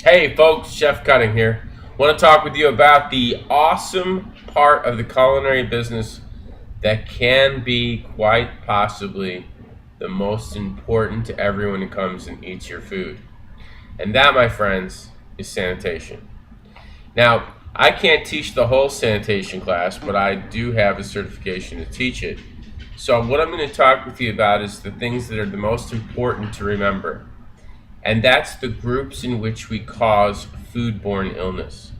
Hey folks, Chef Cutting here. Want to talk with you about the awesome part of the culinary business that can be quite possibly the most important to everyone who comes and eats your food. And that, my friends, is sanitation. Now, I can't teach the whole sanitation class, but I do have a certification to teach it. So, what I'm going to talk with you about is the things that are the most important to remember, and that's the groups in which we cause foodborne illness.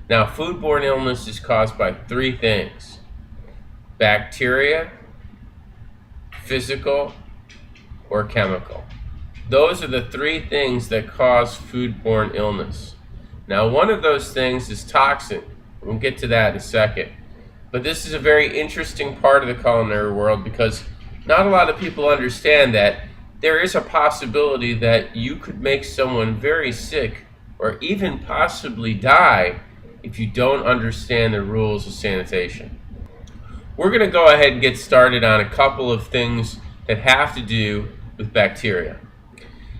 Now, foodborne illness is caused by three things: bacteria, physical, or chemical. Those are the three things that cause foodborne illness. Now, one of those things is toxin. We'll get to that in a second. But this is a very interesting part of the culinary world because not a lot of people understand that there is a possibility that you could make someone very sick or even possibly die if you don't understand the rules of sanitation. We're going to go ahead and get started on a couple of things that have to do with bacteria.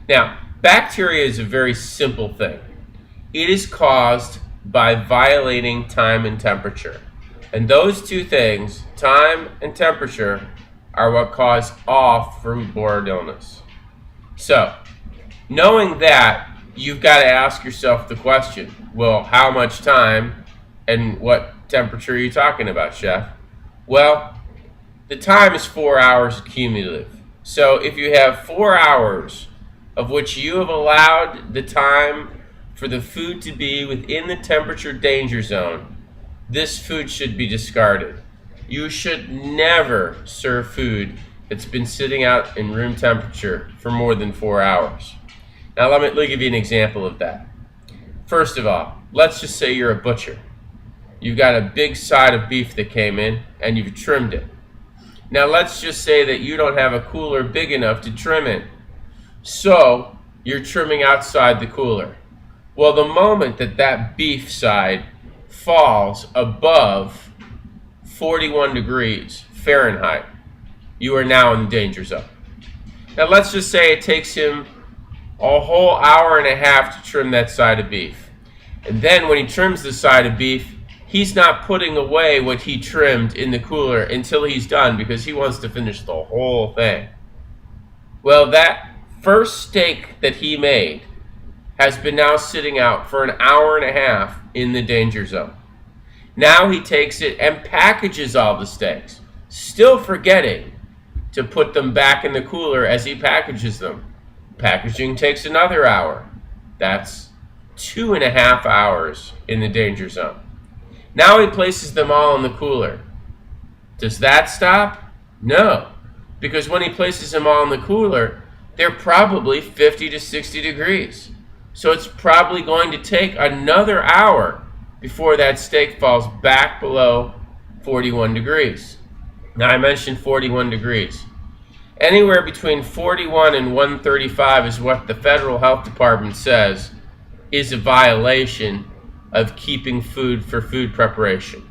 Now, bacteria is a very simple thing. It is caused by violating time and temperature. And those two things, time and temperature, are what cause all foodborne illness. So, knowing that, you've got to ask yourself the question, well, how much time and what temperature are you talking about, Chef? Well, the time is 4 hours cumulative. So if you have 4 hours of which you have allowed the time for the food to be within the temperature danger zone, this food should be discarded. You should never serve food that's been sitting out in room temperature for more than 4 hours. Now let me give you an example of that. First of all, let's just say you're a butcher. You've got a big side of beef that came in and you've trimmed it. Now let's just say that you don't have a cooler big enough to trim in. So you're trimming outside the cooler. Well, the moment that beef side falls above 41 degrees Fahrenheit, you are now in the danger zone. Now let's just say it takes him a whole hour and a half to trim that side of beef. And then when he trims the side of beef, he's not putting away what he trimmed in the cooler until he's done because he wants to finish the whole thing. Well, that first steak that he made has been now sitting out for an hour and a half in the danger zone. Now he takes it and packages all the steaks, still forgetting to put them back in the cooler as he packages them. Packaging takes another hour. That's 2.5 hours in the danger zone. Now he places them all in the cooler. Does that stop? No, because when he places them all in the cooler, they're probably 50 to 60 degrees. So it's probably going to take another hour before that steak falls back below 41 degrees. Now I mentioned 41 degrees. Anywhere between 41 and 135 is what the Federal Health Department says is a violation of keeping food for food preparation.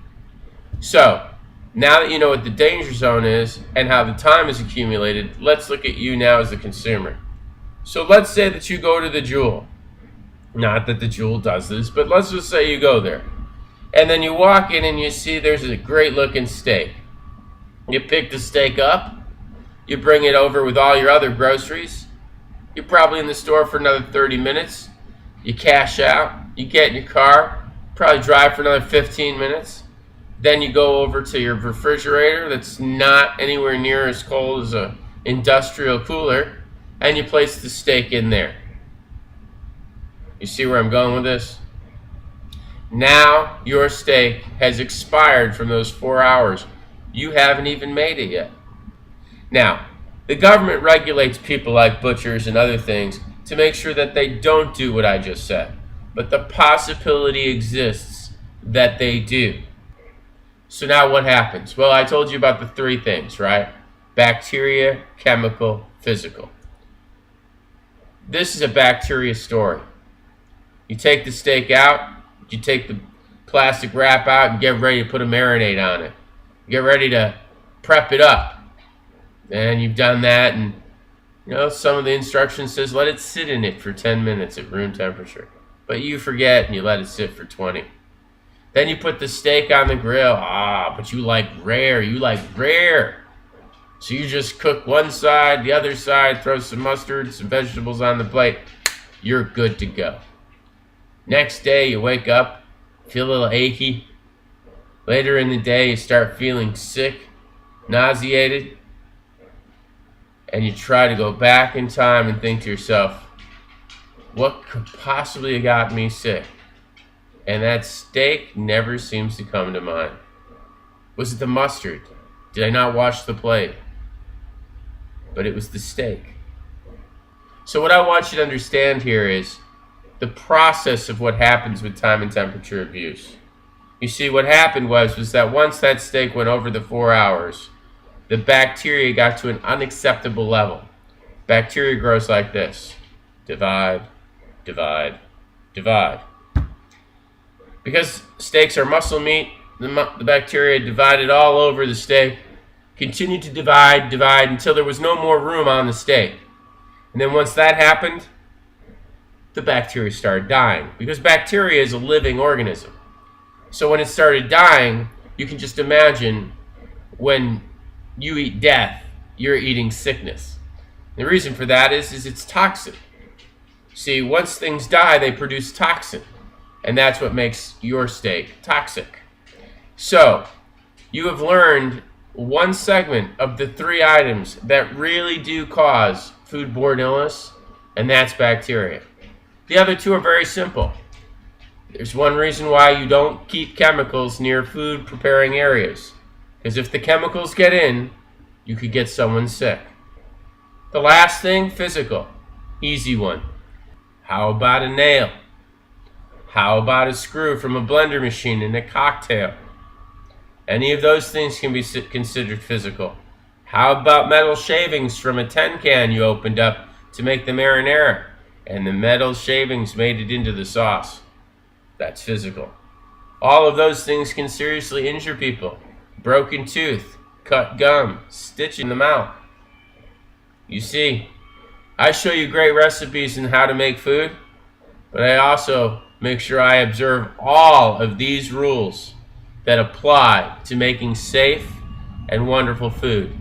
So, now that you know what the danger zone is and how the time is accumulated, let's look at you now as the consumer. So let's say that you go to the Jewel. Not that the Jewel does this, but let's just say you go there. And then you walk in and you see there's a great looking steak. You pick the steak up, you bring it over with all your other groceries. You're probably in the store for another 30 minutes. You cash out, you get in your car, probably drive for another 15 minutes. Then you go over to your refrigerator that's not anywhere near as cold as an industrial cooler, and you place the steak in there. You see where I'm going with this? Now your steak has expired from those 4 hours. You haven't even made it yet. Now, the government regulates people like butchers and other things to make sure that they don't do what I just said. But the possibility exists that they do. So now what happens? Well, I told you about the three things, right? Bacteria, chemical, physical. This is a bacteria story. You take the steak out, you take the plastic wrap out and get ready to put a marinade on it. Get ready to prep it up. And you've done that, and some of the instructions says let it sit in it for 10 minutes at room temperature. but you forget and you let it sit for 20. Then you put the steak on the grill. But you like rare. So you just cook one side, the other side, throw some mustard, some vegetables on the plate. You're good to go. Next day, you wake up, feel a little achy. Later in the day, you start feeling sick, nauseated, and you try to go back in time and think to yourself, what could possibly have got me sick? And that steak never seems to come to mind. Was it the mustard? Did I not wash the plate? But it was the steak. So what I want you to understand here is the process of what happens with time and temperature abuse. You see, what happened was that once that steak went over the 4 hours, the bacteria got to an unacceptable level. Bacteria grows like this. Divide, divide, divide. Because steaks are muscle meat, the bacteria divided all over the steak, continued to divide until there was no more room on the steak. And then once that happened, the bacteria started dying. Because bacteria is a living organism. So when it started dying, you can just imagine when you eat death, you're eating sickness. The reason for that is it's toxic. See, once things die, they produce toxin. And that's what makes your steak toxic. So, you have learned one segment of the 3 items that really do cause foodborne illness, and that's bacteria. The other 2 are very simple. There's one reason why you don't keep chemicals near food preparing areas. Because if the chemicals get in, you could get someone sick. The last thing, physical. Easy one. How about a nail? How about a screw from a blender machine in a cocktail? Any of those things can be considered physical. How about metal shavings from a tin can you opened up to make the marinara, and the metal shavings made it into the sauce? That's physical. All of those things can seriously injure people. Broken tooth, cut gum, stitch in the mouth. You see, I show you great recipes on how to make food, but I also make sure I observe all of these rules that apply to making safe and wonderful food.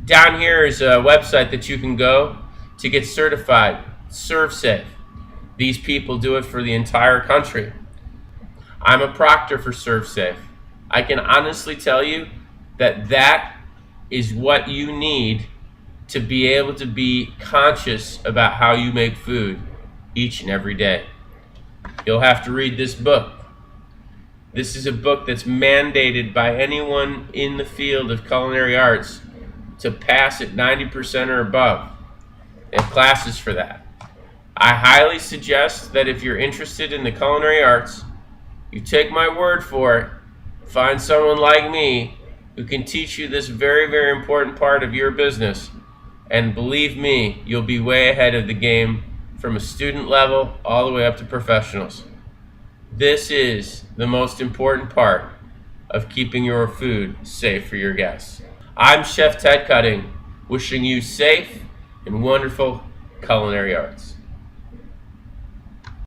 Down here is a website that you can go to get certified, ServSafe. These people do it for the entire country. I'm a proctor for ServSafe. I can honestly tell you that is what you need to be able to be conscious about how you make food each and every day. You'll have to read this book. This is a book that's mandated by anyone in the field of culinary arts to pass at 90% or above. They have classes for that. I highly suggest that if you're interested in the culinary arts, you take my word for it, find someone like me who can teach you this very, very important part of your business, and believe me, you'll be way ahead of the game from a student level all the way up to professionals. This is the most important part of keeping your food safe for your guests. I'm Chef Ted Cutting, wishing you safe and wonderful culinary arts.